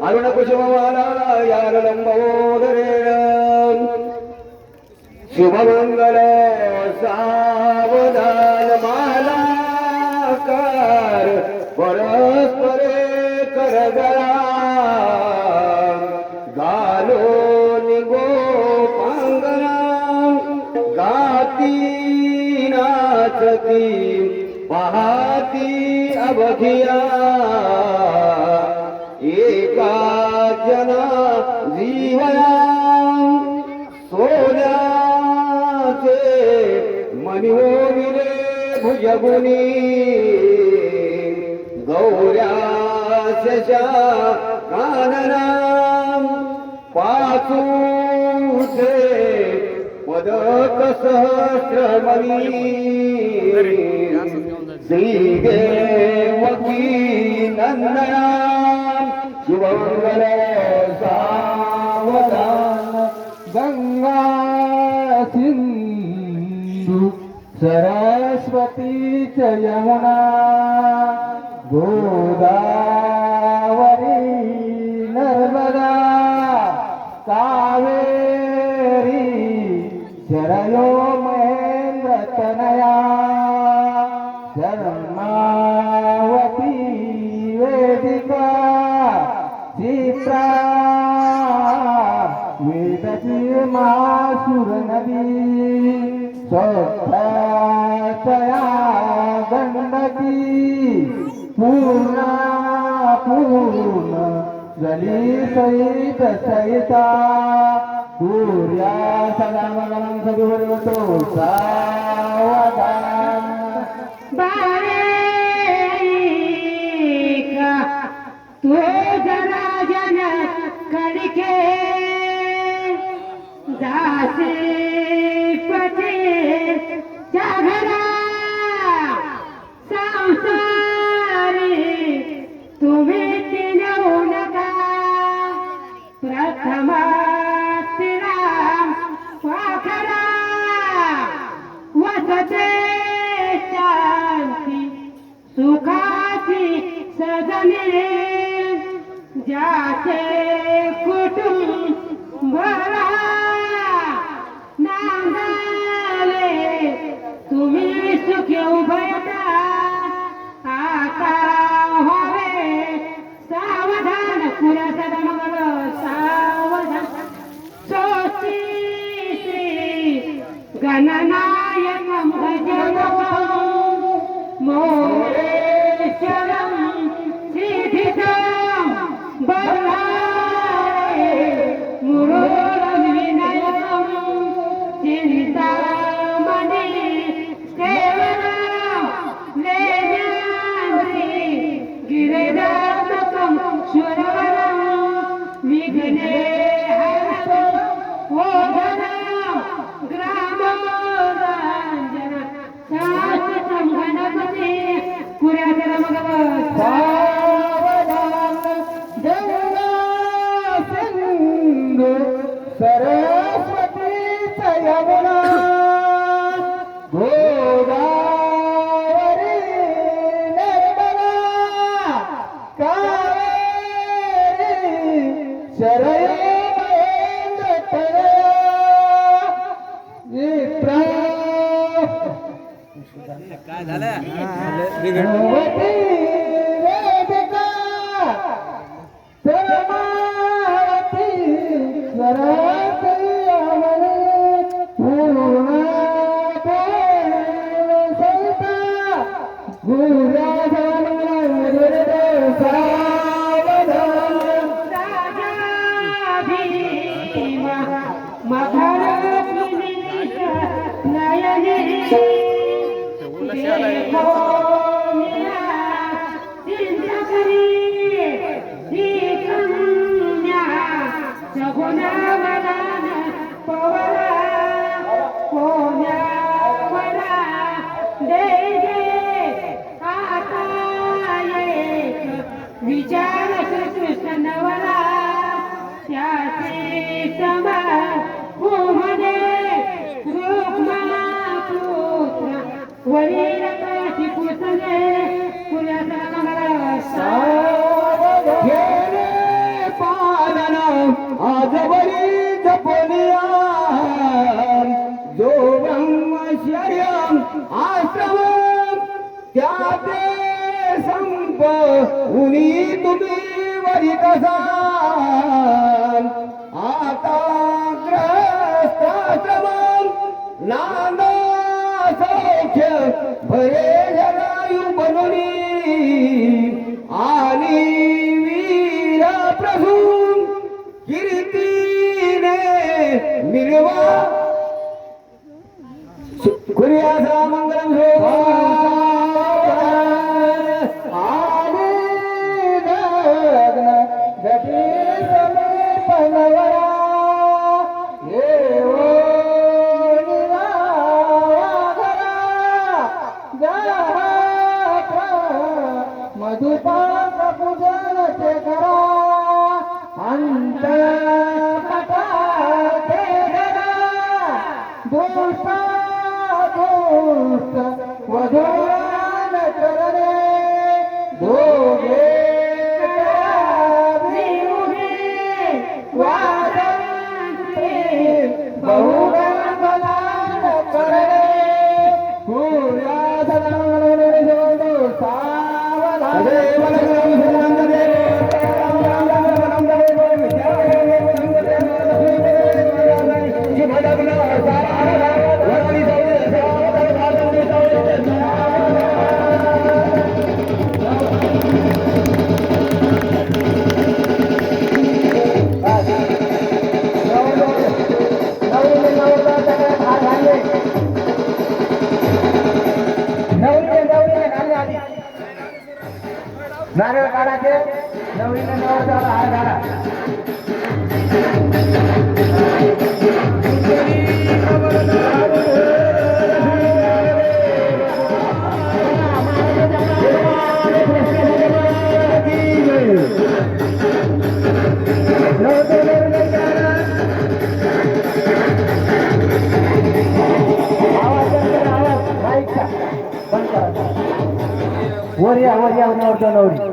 अरुण कुसुममाला यारलंबोदरेण शुभमंगल सावधान मालाकार परस्परे करगळा गालो निगो पांगणा गाती नाचती पहाती अवघिया एका जना जीवया सोन्याचे मनिवोविले भुजगुनी गौऱ्या शशा कानना पाचूचे पदक सहस्रमणी श्रीदेवकी नंदना शुभमंगल सावधान गंगा सिंधु सरस्वती च यमुना गोदावरी नर्मदा कावेरी शरयो महेंद्र तनया शर्मावती वेदिका चित्रा वेदची मासुर नदी सौख्यातया गंडकी पूर्णा पूर्ण जली सहित सहिता सूर्या सदा मगनं सदुर्वतो सावधान बारेका तो जरा जन कड़के दासी पति जागरा संसारी तुम्हें तीनों नका प्रथमा तिराम वाखरा वसते शांति सुखाची सजने जाते कुटुंबरा नांदाले तुम्ही सुखी उभयता आता हवे सावधान पुरा सदा मंगल सावधान सोची गणनायकं भजनं मोरेश्वरं सिद्धिदं बल्लाळे मुरुडविनायकं चिन्तामणि केवलं लेण्याद्रि गिरिजातकं सुरवरं विघ्नेहरं वोधनं ग्रामोरञ्जन शाश्वतं गणपति पुरातन भगवत् सावधान गंगा सिंधु सरस्वती च यमुना गोदावरी नर्मदा कावेरी शरयो महेंद्र तनया चित्रा काय झालं भगवती वेदिका सरमावती सरस्वती अमने पूर्णा सहिता गुरा सावधान राजा भीमा मकरकिनी नयने देखो मेरा चिंता करी कन्या सगुना वदन पवरा कोण्या वरा दे आता एक विचार श्रीकृष्ण नवरा त्याचे समान भूमने रुक्मा पुत्र वरील काशी त्याचे संप उनी तुम्ही वरित असाल आता ग्रस्ताश्रमं नाना सौख्य भरे जगायु बनोनी आणि वीर प्रभू कीर्तीने मिळवा कुर्यासा मंगलम आणि लग्न जटी समीपनवरा येवो मधुपाक पूजन ते करा अंत पटा ते करा दुष्टा दुष्ट वधून करणे दोघे बहुगण करणे नारळ काढाचे नवरीने नवरदेवाला हार घाला वर या नवरदेव नवरी